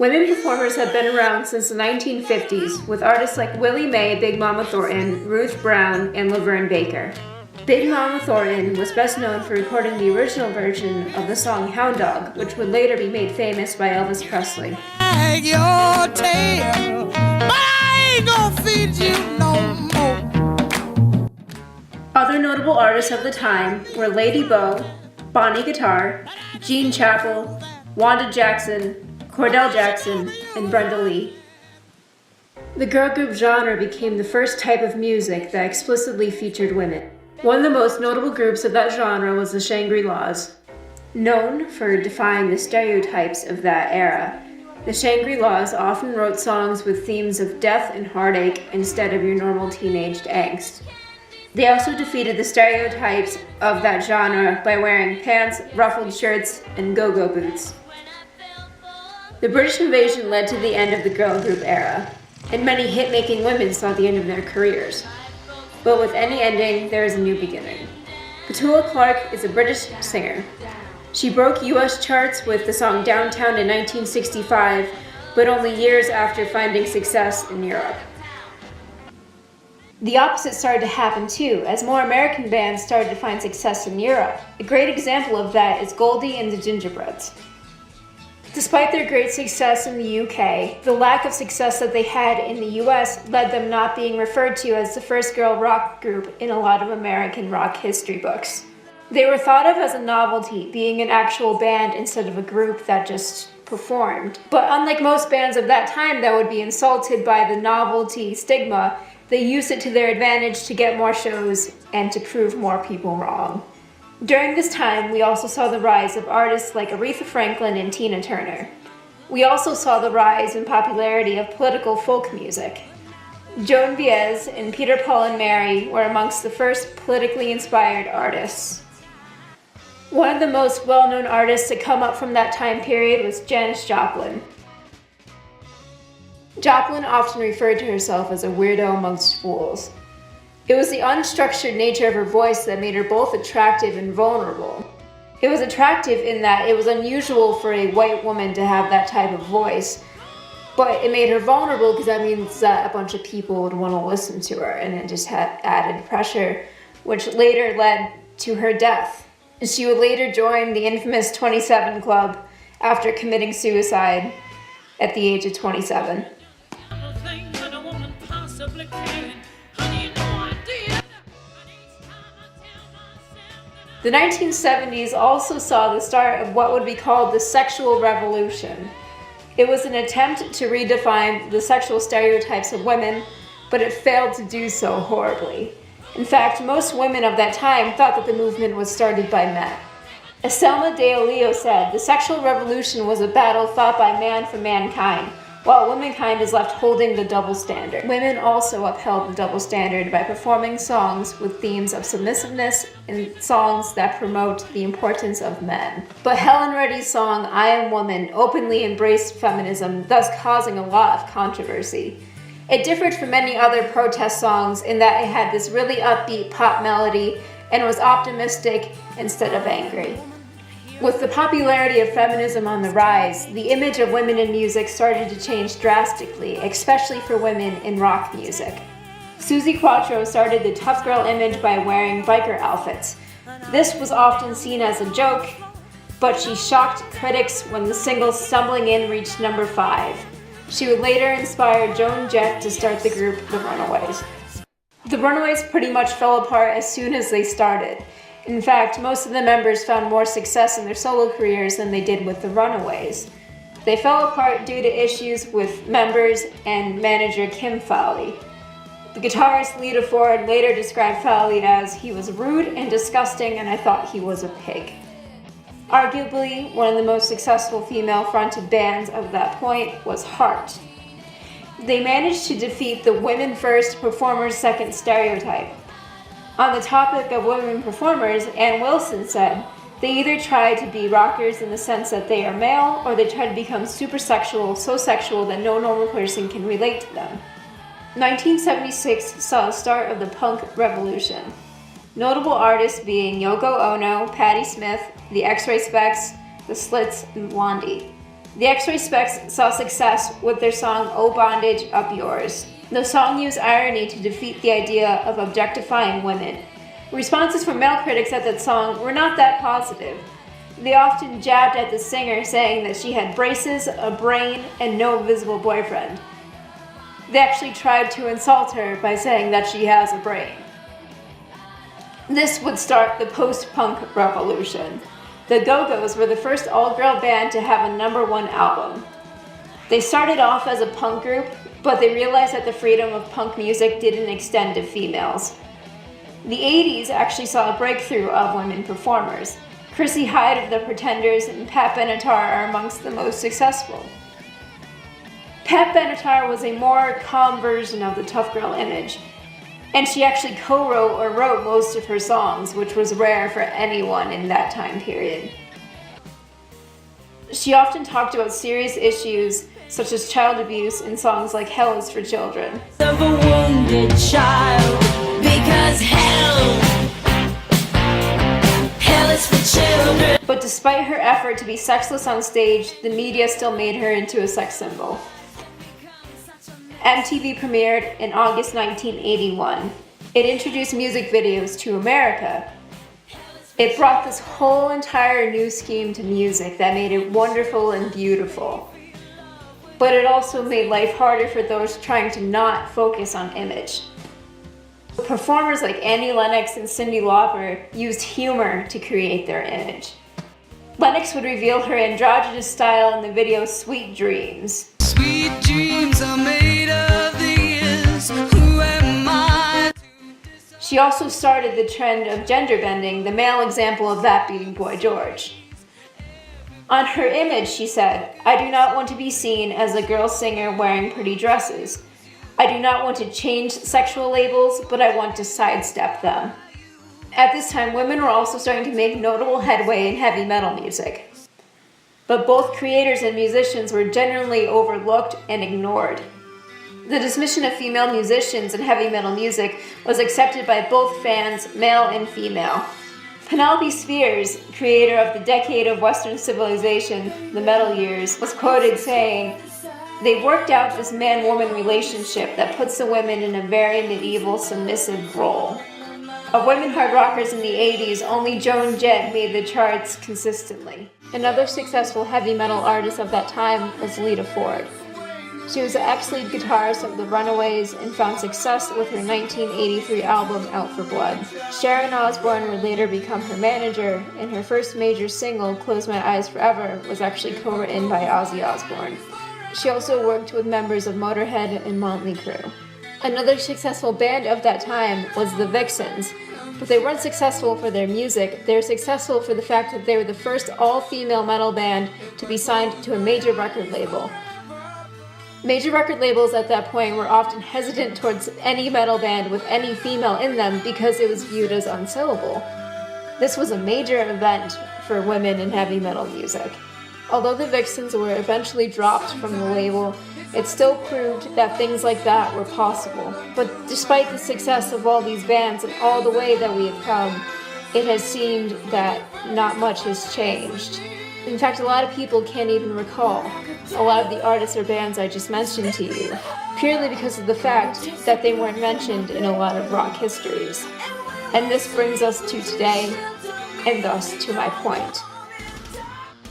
Women performers have been around since the 1950s, with artists like Willie Mae, Big Mama Thornton, Ruth Brown, and Laverne Baker. Big Mama Thornton was best known for recording the original version of the song Hound Dog, which would later be made famous by Elvis Presley. Wag your tail, but I ain't gonna feed you no more. Other notable artists of the time were Lady Bo, Bonnie Guitar, Jean Chapel, Wanda Jackson, Cordell Jackson, and Brenda Lee. The girl group genre became the first type of music that explicitly featured women. One of the most notable groups of that genre was the Shangri-Las. Known for defying the stereotypes of that era, the Shangri-Las often wrote songs with themes of death and heartache instead of your normal teenaged angst. They also defeated the stereotypes of that genre by wearing pants, ruffled shirts, and go-go boots. The British invasion led to the end of the girl group era, and many hit-making women saw the end of their careers. But with any ending, there is a new beginning. Petula Clark is a British singer. She broke US charts with the song Downtown in 1965, but only years after finding success in Europe. The opposite started to happen too, as more American bands started to find success in Europe. A great example of that is Goldie and the Gingerbreads. Despite their great success in the UK, the lack of success that they had in the US led them not being referred to as the first girl rock group in a lot of American rock history books. They were thought of as a novelty, being an actual band instead of a group that just performed. But unlike most bands of that time that would be insulted by the novelty stigma, they used it to their advantage to get more shows and to prove more people wrong. During this time, we also saw the rise of artists like Aretha Franklin and Tina Turner. We also saw the rise in popularity of political folk music. Joan Baez and Peter, Paul and Mary were amongst the first politically inspired artists. One of the most well-known artists to come up from that time period was Janis Joplin. Joplin often referred to herself as a weirdo amongst fools. It was the unstructured nature of her voice that made her both attractive and vulnerable. It was attractive in that it was unusual for a white woman to have that type of voice, but it made her vulnerable because that means that a bunch of people would want to listen to her, and it just had added pressure, which later led to her death. She would later join the infamous 27 Club after committing suicide at the age of 27. The 1970s also saw the start of what would be called the sexual revolution. It was an attempt to redefine the sexual stereotypes of women, but it failed to do so horribly. In fact, most women of that time thought that the movement was started by men. As Selma DeLeo said, the sexual revolution was a battle fought by man for mankind, while womankind is left holding the double standard. Women also upheld the double standard by performing songs with themes of submissiveness and songs that promote the importance of men. But Helen Reddy's song, I Am Woman, openly embraced feminism, thus causing a lot of controversy. It differed from many other protest songs in that it had this really upbeat pop melody and was optimistic instead of angry. With the popularity of feminism on the rise, the image of women in music started to change drastically, especially for women in rock music. Suzi Quatro started the tough girl image by wearing biker outfits. This was often seen as a joke, but she shocked critics when the single Stumbling In reached number 5. She would later inspire Joan Jett to start the group The Runaways. The Runaways pretty much fell apart as soon as they started. In fact, most of the members found more success in their solo careers than they did with the Runaways. They fell apart due to issues with members and manager Kim Fowley. The guitarist Lita Ford later described Fowley as, "He was rude and disgusting and I thought he was a pig." Arguably, one of the most successful female-fronted bands of that point was Heart. They managed to defeat the women first, performers second stereotype. On the topic of women performers, Ann Wilson said, "They either try to be rockers in the sense that they are male, or they try to become super sexual, so sexual that no normal person can relate to them." 1976 saw the start of the punk revolution. Notable artists being Yoko Ono, Patti Smith, the X-Ray Spex, the Slits, and Blondie. The X-Ray Specs saw success with their song Oh Bondage, Up Yours. The song used irony to defeat the idea of objectifying women. Responses from male critics at that song were not that positive. They often jabbed at the singer, saying that she had braces, a brain, and no visible boyfriend. They actually tried to insult her by saying that she has a brain. This would start the post-punk revolution. The Go-Go's were the first all-girl band to have a #1 album. They started off as a punk group, but they realized that the freedom of punk music didn't extend to females. The 80s actually saw a breakthrough of women performers. Chrissie Hynde of the Pretenders and Pat Benatar are amongst the most successful. Pat Benatar was a more calm version of the tough girl image, and she actually co-wrote or wrote most of her songs, which was rare for anyone in that time period. She often talked about serious issues such as child abuse in songs like Hell is for Children. Of a wounded child, because hell is for children. But despite her effort to be sexless on stage, the media still made her into a sex symbol. MTV premiered in August 1981. It introduced music videos to America. It brought this whole entire new scheme to music that made it wonderful and beautiful. But it also made life harder for those trying to not focus on image. Performers like Annie Lennox and Cyndi Lauper used humor to create their image. Lennox would reveal her androgynous style in the video Sweet Dreams. Sweet dreams are made of these. Who am I? She also started the trend of gender bending, the male example of that being Boy George. On her image, she said, "I do not want to be seen as a girl singer wearing pretty dresses. I do not want to change sexual labels, but I want to sidestep them." At this time, women were also starting to make notable headway in heavy metal music. But both creators and musicians were generally overlooked and ignored. The dismission of female musicians in heavy metal music was accepted by both fans, male and female. Penelope Spheres, creator of the decade of Western civilization, the metal years, was quoted saying, "They worked out this man-woman relationship that puts the women in a very medieval submissive role." Of women hard rockers in the 80s, only Joan Jett made the charts consistently. Another successful heavy metal artist of that time was Lita Ford. She was the ex-lead guitarist of the Runaways and found success with her 1983 album Out for Blood. Sharon Osbourne would later become her manager, and her first major single, Close My Eyes Forever, was actually co-written by Ozzy Osbourne. She also worked with members of Motorhead and Motley Crue. Another successful band of that time was the Vixens, but they weren't successful for their music. They were successful for the fact that they were the first all-female metal band to be signed to a major record label. Major record labels at that point were often hesitant towards any metal band with any female in them because it was viewed as unsellable. This was a major event for women in heavy metal music. Although the Vixens were eventually dropped from the label, it still proved that things like that were possible. But despite the success of all these bands and all the way that we have come, it has seemed that not much has changed. In fact, a lot of people can't even recall a lot of the artists or bands I just mentioned to you, purely because of the fact that they weren't mentioned in a lot of rock histories. And this brings us to today, and thus to my point.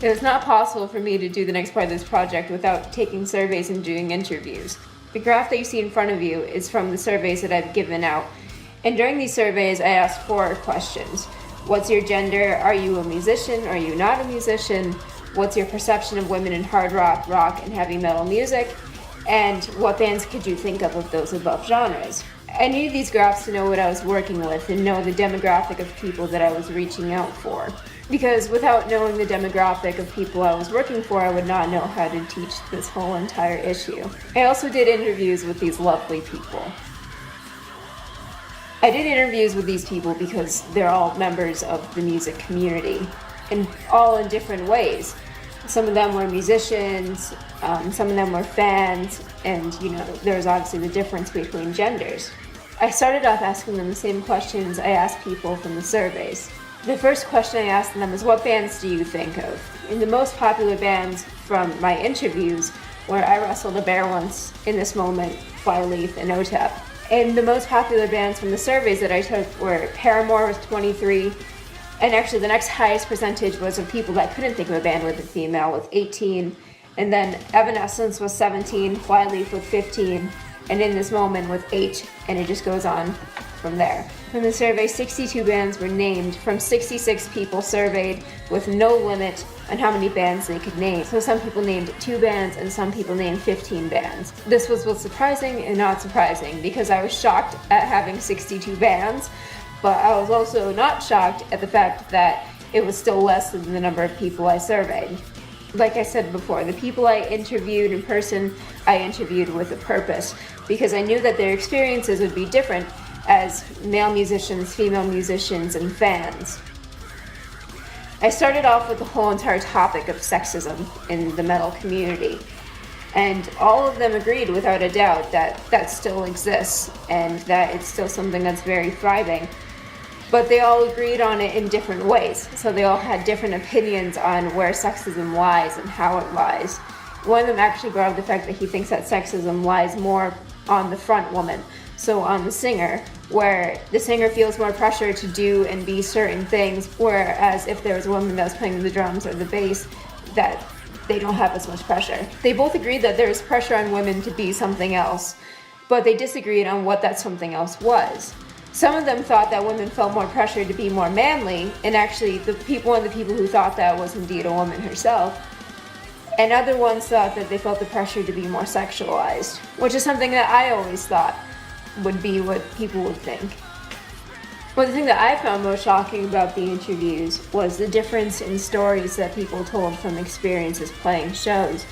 It was not possible for me to do the next part of this project without taking surveys and doing interviews. The graph that you see in front of you is from the surveys that I've given out. And during these surveys, I asked 4 questions. What's your gender? Are you a musician? Are you not a musician? What's your perception of women in hard rock, rock, and heavy metal music? And what bands could you think of those above genres? I needed these graphs to know what I was working with and know the demographic of people that I was reaching out for. Because without knowing the demographic of people I was working for, I would not know how to teach this whole entire issue. I also did interviews with these lovely people. I did interviews with these people because they're all members of the music community, and all in different ways. Some of them were musicians, some of them were fans, and there's obviously the difference between genders. I started off asking them the same questions I asked people from the surveys. The first question I asked them is, what bands do you think of? And the most popular bands from my interviews were I Wrestled a Bear Once, In This Moment, Flyleaf, and OTEP. And the most popular bands from the surveys that I took were Paramore with 23, and actually the next highest percentage was of people that couldn't think of a band with a female with 18, and then Evanescence was 17, Flyleaf with 15, and In This Moment with 8, and it just goes on from there. From the survey, 62 bands were named from 66 people surveyed with no limit on how many bands they could name. So some people named 2 bands and some people named 15 bands. This was both surprising and not surprising because I was shocked at having 62 bands, but I was also not shocked at the fact that it was still less than the number of people I surveyed. Like I said before, the people I interviewed in person, I interviewed with a purpose because I knew that their experiences would be different as male musicians, female musicians, and fans. I started off with the whole entire topic of sexism in the metal community, and all of them agreed without a doubt that that still exists and that it's still something that's very thriving. But they all agreed on it in different ways, so they all had different opinions on where sexism lies and how it lies. One of them actually brought up the fact that he thinks that sexism lies more on the front woman, so on the singer, where the singer feels more pressure to do and be certain things, whereas if there was a woman that was playing the drums or the bass, that they don't have as much pressure. They both agreed that there is pressure on women to be something else, but they disagreed on what that something else was. Some of them thought that women felt more pressure to be more manly, and actually one of the people who thought that was indeed a woman herself. And other ones thought that they felt the pressure to be more sexualized, which is something that I always thought would be what people would think. Well, the thing that I found most shocking about the interviews was the difference in stories that people told from experiences playing shows.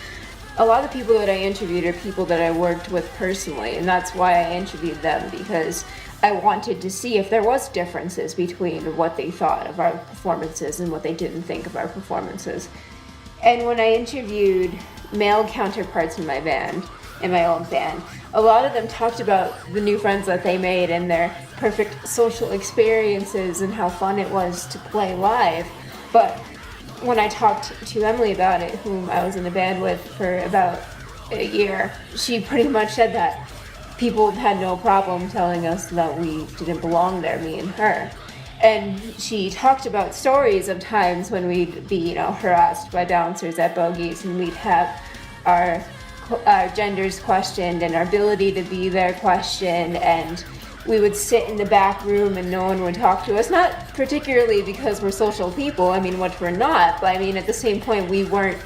A lot of the people that I interviewed are people that I worked with personally, and that's why I interviewed them, because I wanted to see if there was differences between what they thought of our performances and what they didn't think of our performances. And when I interviewed male counterparts in my band, in my own band, a lot of them talked about the new friends that they made and their perfect social experiences and how fun it was to play live. But when I talked to Emily about it, whom I was in a band with for about a year, she pretty much said that people had no problem telling us that we didn't belong there, me and her. And she talked about stories of times when we'd be, harassed by bouncers at bogeys, and we'd have our genders questioned and our ability to be there questioned, and we would sit in the back room and no one would talk to us, not particularly because we're social people, which we're not, but at the same point we weren't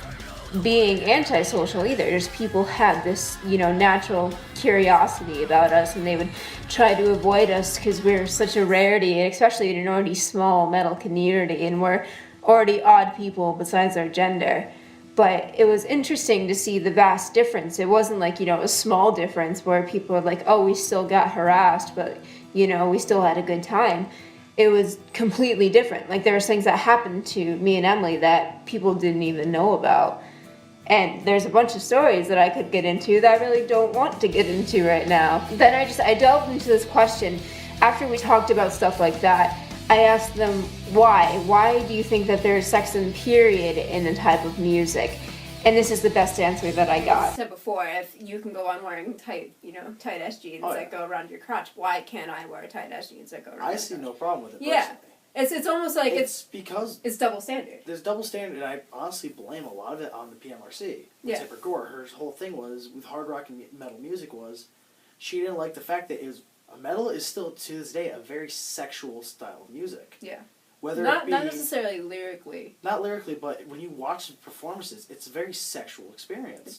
being antisocial either. Just people had this, natural curiosity about us, and they would try to avoid us because we're such a rarity, and especially in an already small metal community, and we're already odd people besides our gender. But it was interesting to see the vast difference. It wasn't like, a small difference where people were like, oh, we still got harassed, but, we still had a good time. It was completely different. Like, there was things that happened to me and Emily that people didn't even know about. And there's a bunch of stories that I could get into that I really don't want to get into right now. Then I delved into this question. After we talked about stuff like that, I asked them why. Why do you think that there's sexism, period, in the type of music? And this is the best answer that I got. I said before, if you can go on wearing tight-ass jeans that go around your crotch, why can't I wear tight-ass jeans that go around my crotch? I see no problem with it Yeah. personally. It's almost like it's because it's double standard. There's double standard, and I honestly blame a lot of it on the PMRC. Yeah. Tipper Gore, her whole thing was, with hard rock and metal music, was she didn't like the fact that metal is still, to this day, a very sexual style of music. Yeah. Whether not it be, necessarily lyrically. Not lyrically, but when you watch the performances, it's a very sexual experience.